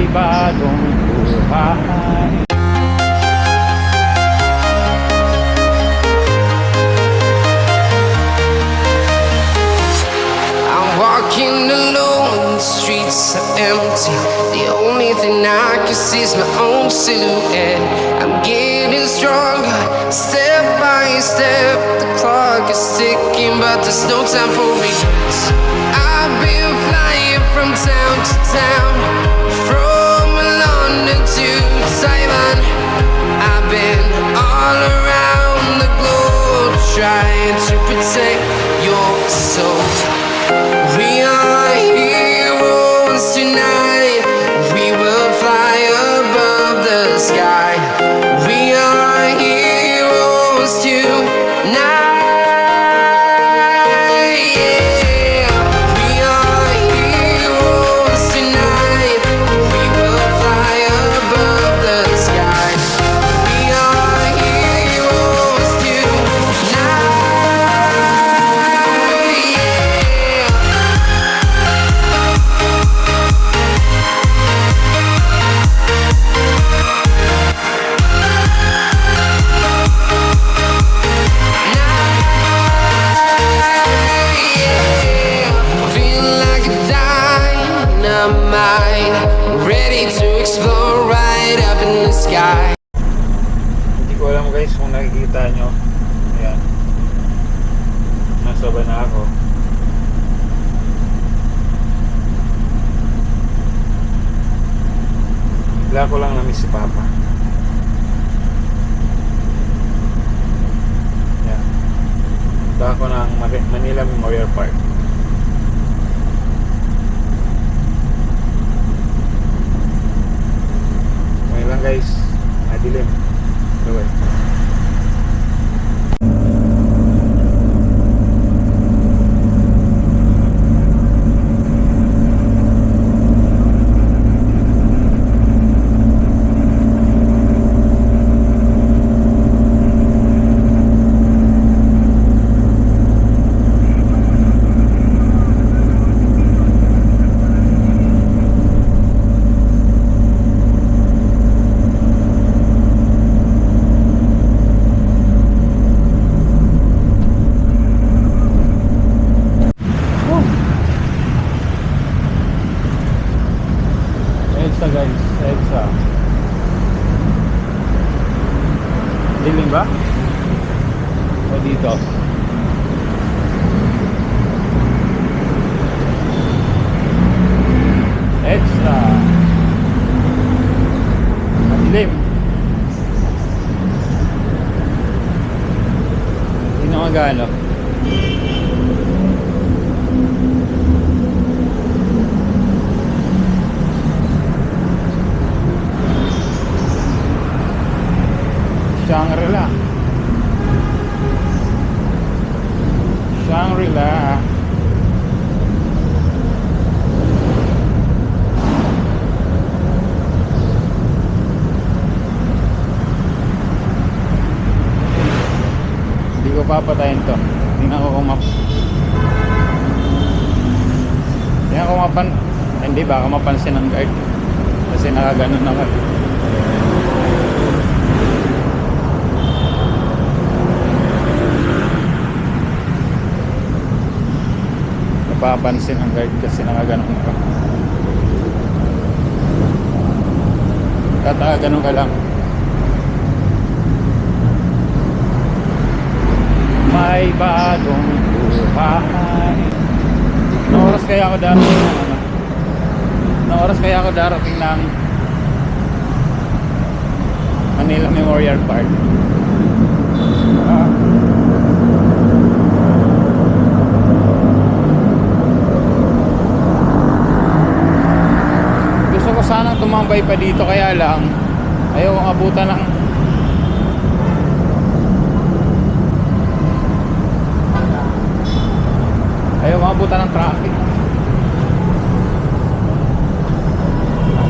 May bagong buhay. Walking alone, the streets are empty. The only thing I can see is my own silhouette. I'm getting stronger, step by step. The clock is ticking, but there's no time for regrets. I've been flying from town to town, from London to Taiwan. I've been all around the globe, trying to protect your soul. We are heroes tonight. We will fly above the sky. We are heroes tonight. Yeah. We are heroes tonight. We will fly above the sky. We are heroes tonight. Ready to explore right up in the sky. Hindi ko alam guys kung nakikita nyo. Ayan, nasa ba na ako. Bigla ko lang na-miss si Papa. Ayan, punta ako ng Manila Memorial Park. Lang guys, madilim. Bye-bye. EDSA guys, EDSA. Dilim ba? O dito? EDSA. Madilim. Hindi na magano. Shangri-La. Shangri-La. Hindi ko papatayin to. Tingnan ko kung tingnan ko hindi baka mapansin ng guard kasi nakaganon naman. Napapansin ang guard kasi nakaganon ka. Tataganon ka lang. May bagong buhay. Anong oras kaya ako darating ng Anong oras kaya ako darating ng Manila Memorial Park? Gusto ko sanang tumambay pa dito, kaya lang ayaw kong abutan ng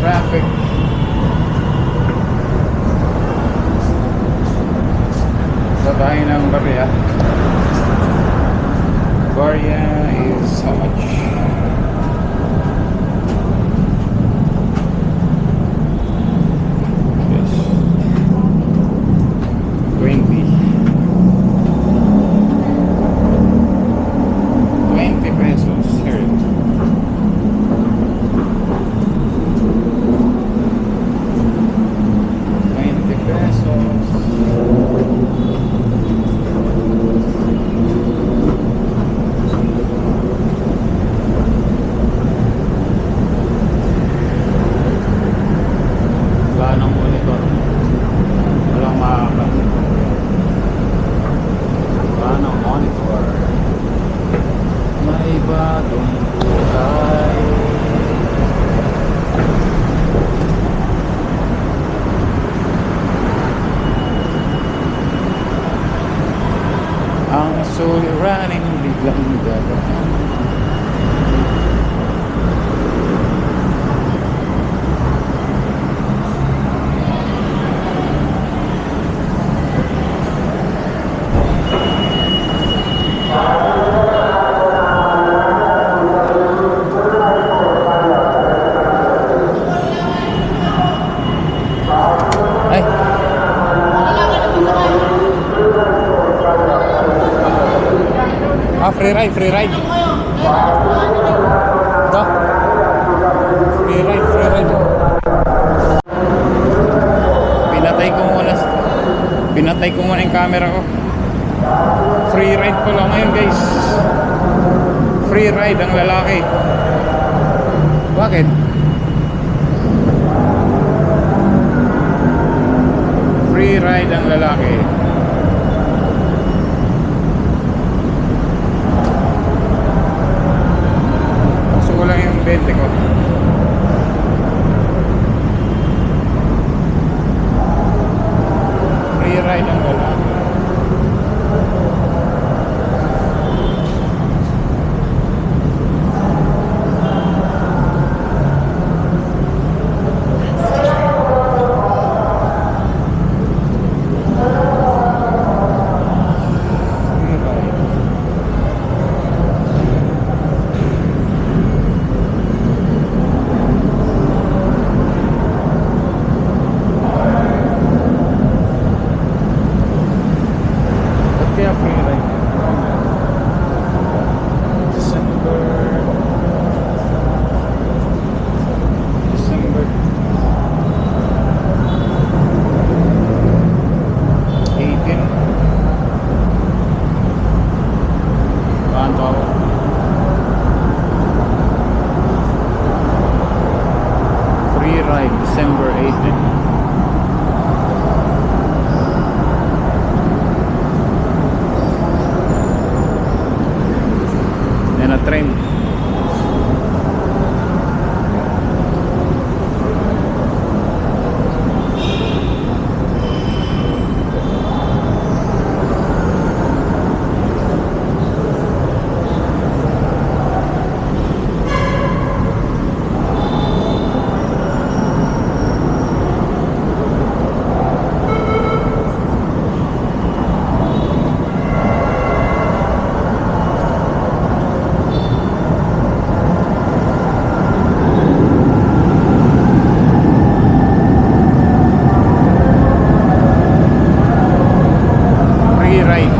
traffic. Babae ng Barya. Barya is how much? Free ride, free ride. Ito. Free ride, free ride. Pinatay ko muna yung camera ko. Free ride pala ngayon, guys. Free ride ang lalaki. Bakit? Free ride ang lalaki. Gusto ko lang yung 20 ko. Free ride ang lalaki. Kaya free ride. December 18. Paano ako? Free ride December 18. Na train. Free ride.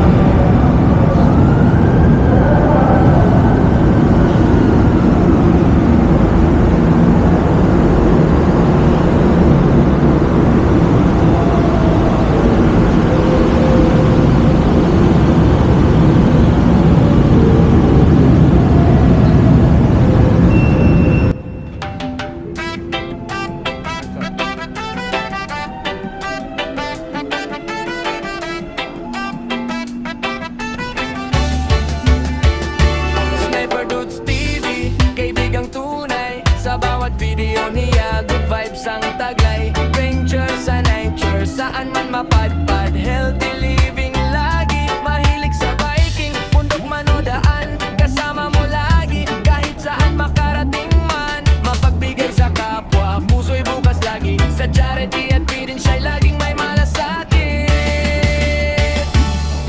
Sniper Dudes TV, kaibigang tunay. Sa bawat video niya, good vibes ang taglay. Venture sa nature, saan man mapadpad. Healthy living lagi, mahilig sa biking. Bundok man o daan, kasama mo lagi. Kahit saan makarating man, mapagbigay sa kapwa. Puso'y bukas lagi, sa charity at feeding siya'y laging may malasakit.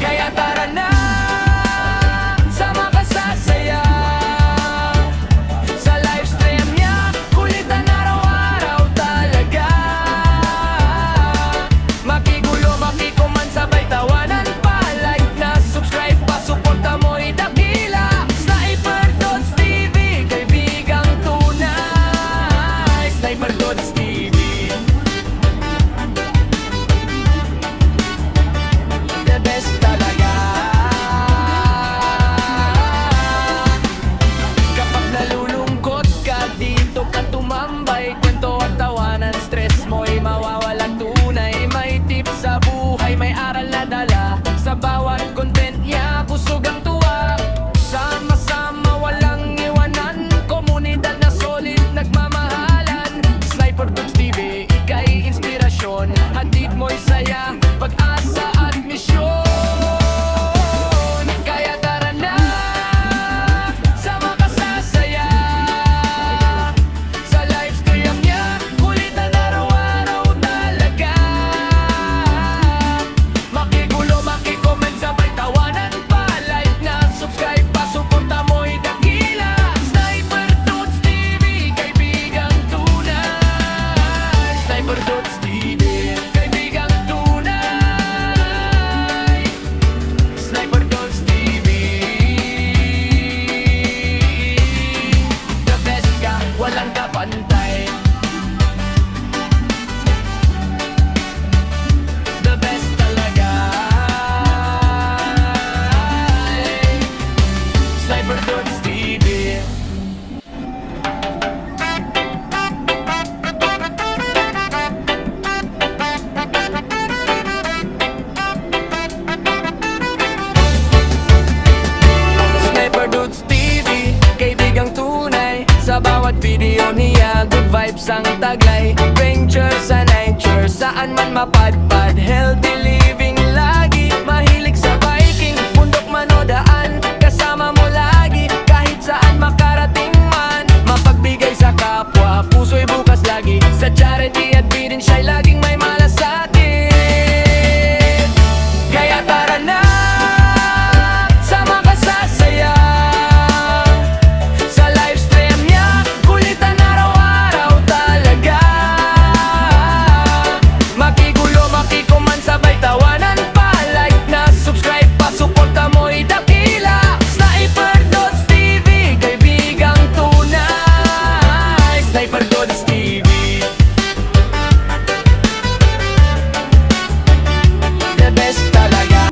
Kaya tara na, sama ka sa saya. Sa live stream niya, kulitan araw-araw talaga. Makigulo, makikuman, sabay tawanan pa. Like na, subscribe pa, suporta mo'y dakila. Sniper Dudes TV, kaibigang tunay. Sniper Dudes TV, the best talaga. Kapag nalulungkot ka, dito ka tumambay. Kwento at tawanan, stress mo'y mawawala tunay. May tips sa buhay, may aral na dala. Sa bawat content niya, busog ang tuwa. Sama-sama, walang iwanan. Komunidad na solid, nagmamahalan. Sniper isang taglay. Venture sa nature, saan man mapadpad. Healthy living lagi, mahilig sa biking. Bundok man o daan, kasama mo lagi. Kahit saan makarating man, mapagbigay sa kapwa, puso'y bukas lagi. Sa charity at bidin siya'y laging may malasakit. Kaya tara na, sama ka sa saya. Sa live stream niya, kulitan araw-araw talaga. Makigulo, makikuman, sabay tawanan pa. Like na, subscribe pa, suporta mo'y dakila. Sniper Dots TV, kaibigang tunay. Sniper Dots TV, the best talaga.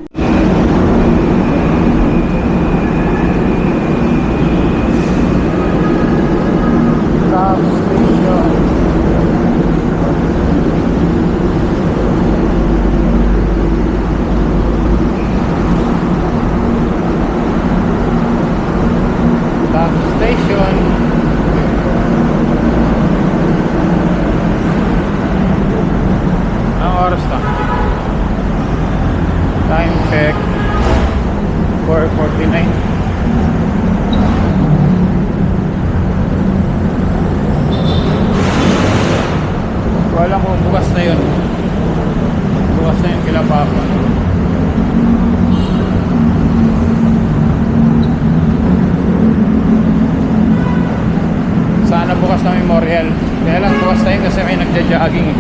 Stop station. Stop station. Anong oras na? Time check 4:49. Wala kung bukas na yun. Bukas na yun kila Papa. Sana bukas na Memorial. Kaya lang bukas na yun kasi may nagja-jogging eh.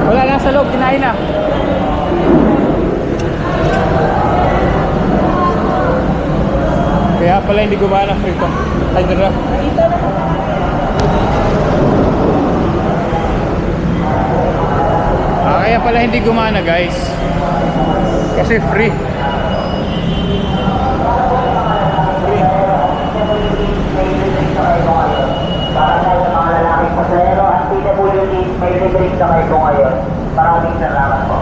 Wala lang sa loob, kinain na. Kaya pala hindi gumana frito. Ay, dala. Kaya pala hindi gumana guys. Kasi free. Free. Para tayo sa mga lalaking pasahero at PWD, may libreng sakay ko ngayon. Maraming salamat po.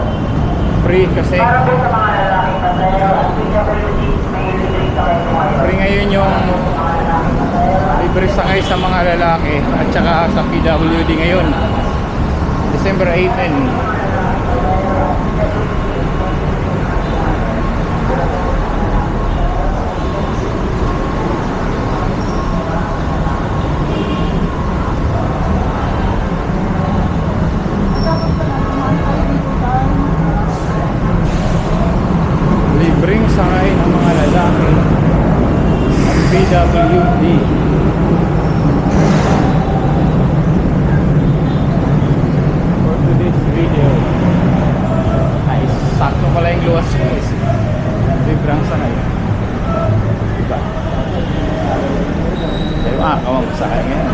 Free kasi Para po sa mga lalaking pasahero at PWD, may libreng sakay ko ngayon. free ngayon yung libre sakay sa mga lalaki at saka sa PWD ngayon. December 18. Libreng sakay ng mga lalaki at PWD. For today's video ay sakto pala yung luwas guys. Libreng sakay. Diba? Kaya makakawang sakay ngayon.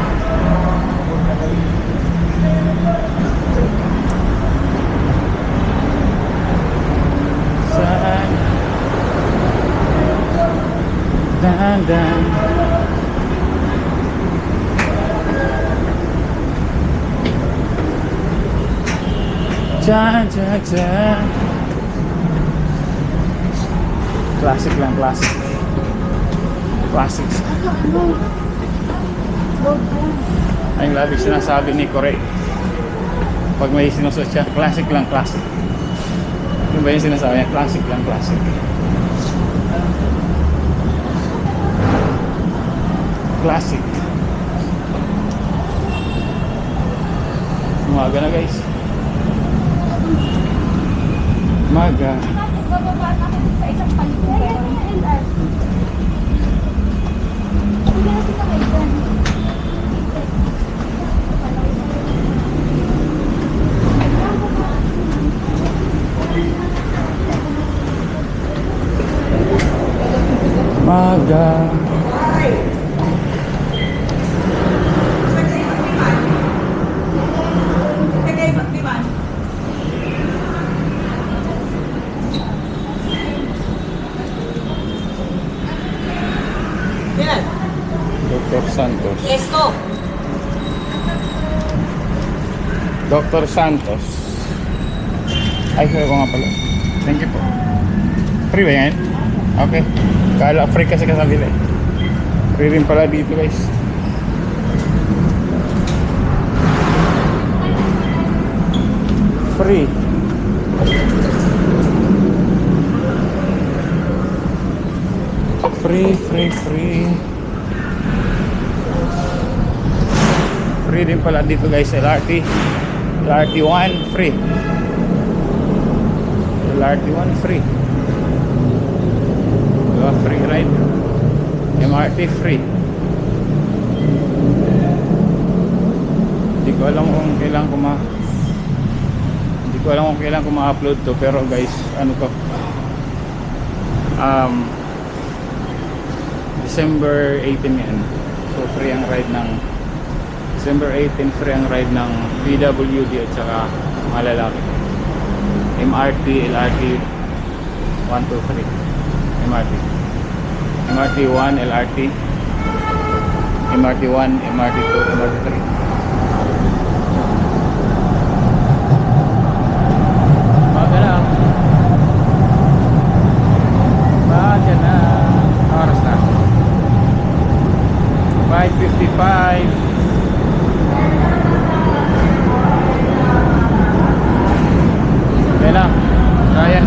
Saan dandan Dyan. Classic lang, classic. Classics. Ayun lagi sinasabi ni Corey. Pag may sinusot siya, classic lang, classic. Yung ba yung sinasabi niya? Classic lang, classic. Classic. Umaga na guys. Umaga. Bababa na ako sa isang palikong pero Dr. Santos. Esto. Dr. Santos. Ay, sir ko nga pala. Thank you po. Free ba yan? Okay. Kala free kasi kasabila eh. Free rin pala dito guys. Free. Free. Free din pala dito guys, LRT 1 free. LRT 1 free. Diba, free ride. MRT free. Hindi ko alam kung kailan ko ma-upload to, pero guys, ano to, December 18 yan. So free ang ride ng December 18, free ang ride ng PWD at saka mga lalaki. MRT, LRT 1, 2, 3. MRT 1, LRT MRT 1, MRT 2, MRT 3. Dyan na. Oras na 5:55. Yan lang. Ryan.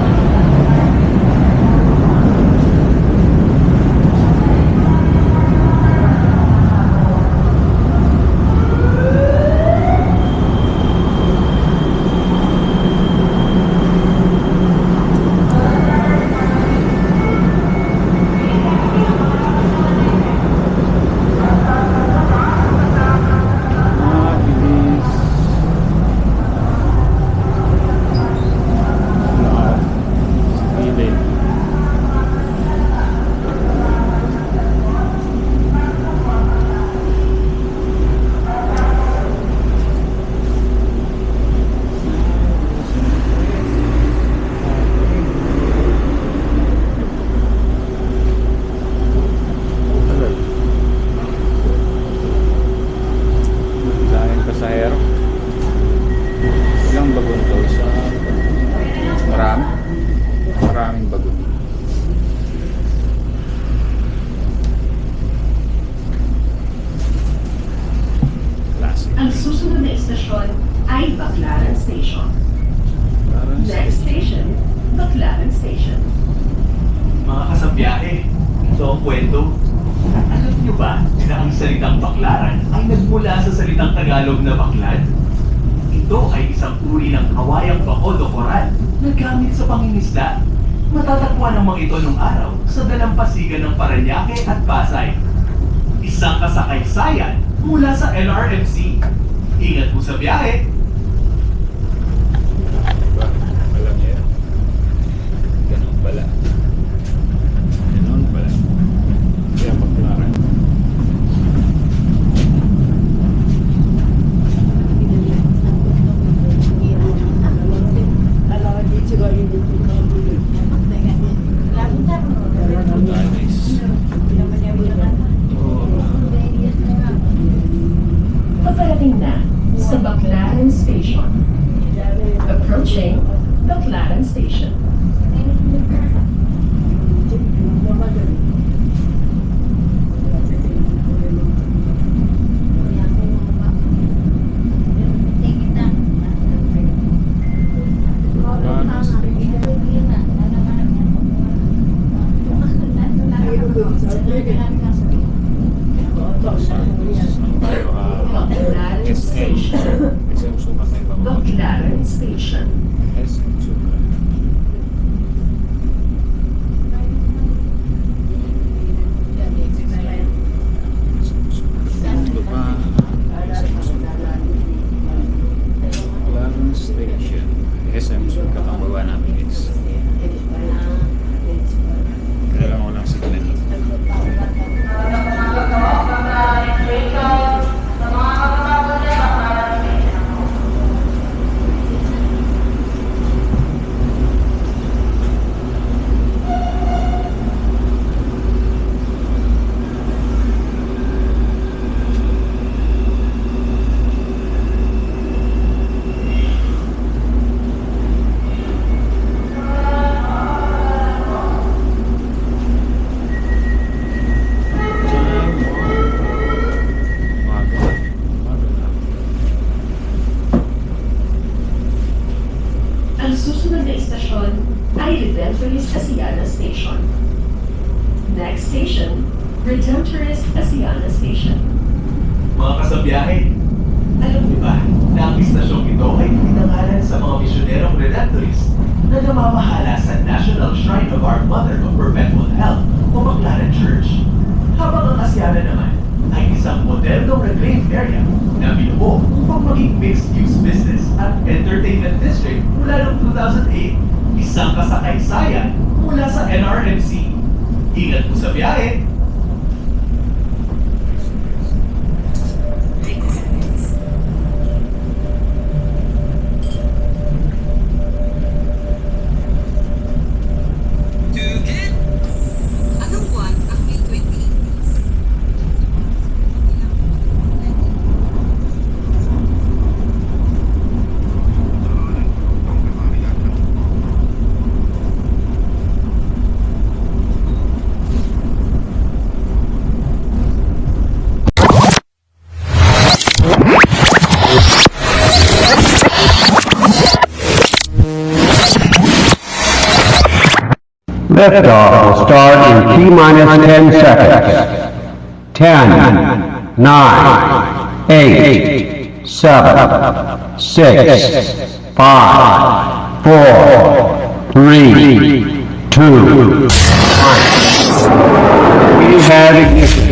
Maraming bagon. Ang susunod na estasyon ay Baclaran Station. Next station, Baclaran Station. Mga kasabiyahe, ito ang kwento. Alam niyo ba na ang salitang baklaran ay nagmula sa salitang Tagalog na baklad? Ito ay isang uri ng kawayang bakod o koral na gamit sa pangingisda. Matatagpuan ang mga ito nung araw sa dalampasigan ng Parañaque at Pasay. Isang kasakaysayan mula sa LRMC. Ingat po sa biyahe! Alam niya yan. Ganun pala. Kaya Baclaran. Paparating na sa Baclaran Station. Approaching Baclaran Station. Baclaran Station. SM Sukat na ito. Baclaran Station. SM Sukat. Ito pa. SM Sukat. Baclaran Station. SM Sukat ang baba namin guys. Kailangan ko lang signal. Asiana Station. Mga kasabiyahe, alam niyo ba na ang istasyong ito ay pinangalan sa mga misyonerong redemptorist na namamahala sa National Shrine of Our Mother of Perpetual Health o Baclaran Church. Habang ang Asiana naman ay isang modernong reclaimed area na binuo upang maging mixed-use business at entertainment district mula noong 2008, isang kasakaysayan mula sa NRMC. Ingat po sa biyahe! Anong buwan ang May 28? Liftoff will start in T-minus 10 seconds. 10, 9, 8, 7, 6, 5, 4, 3, 2, 1. We have ignition.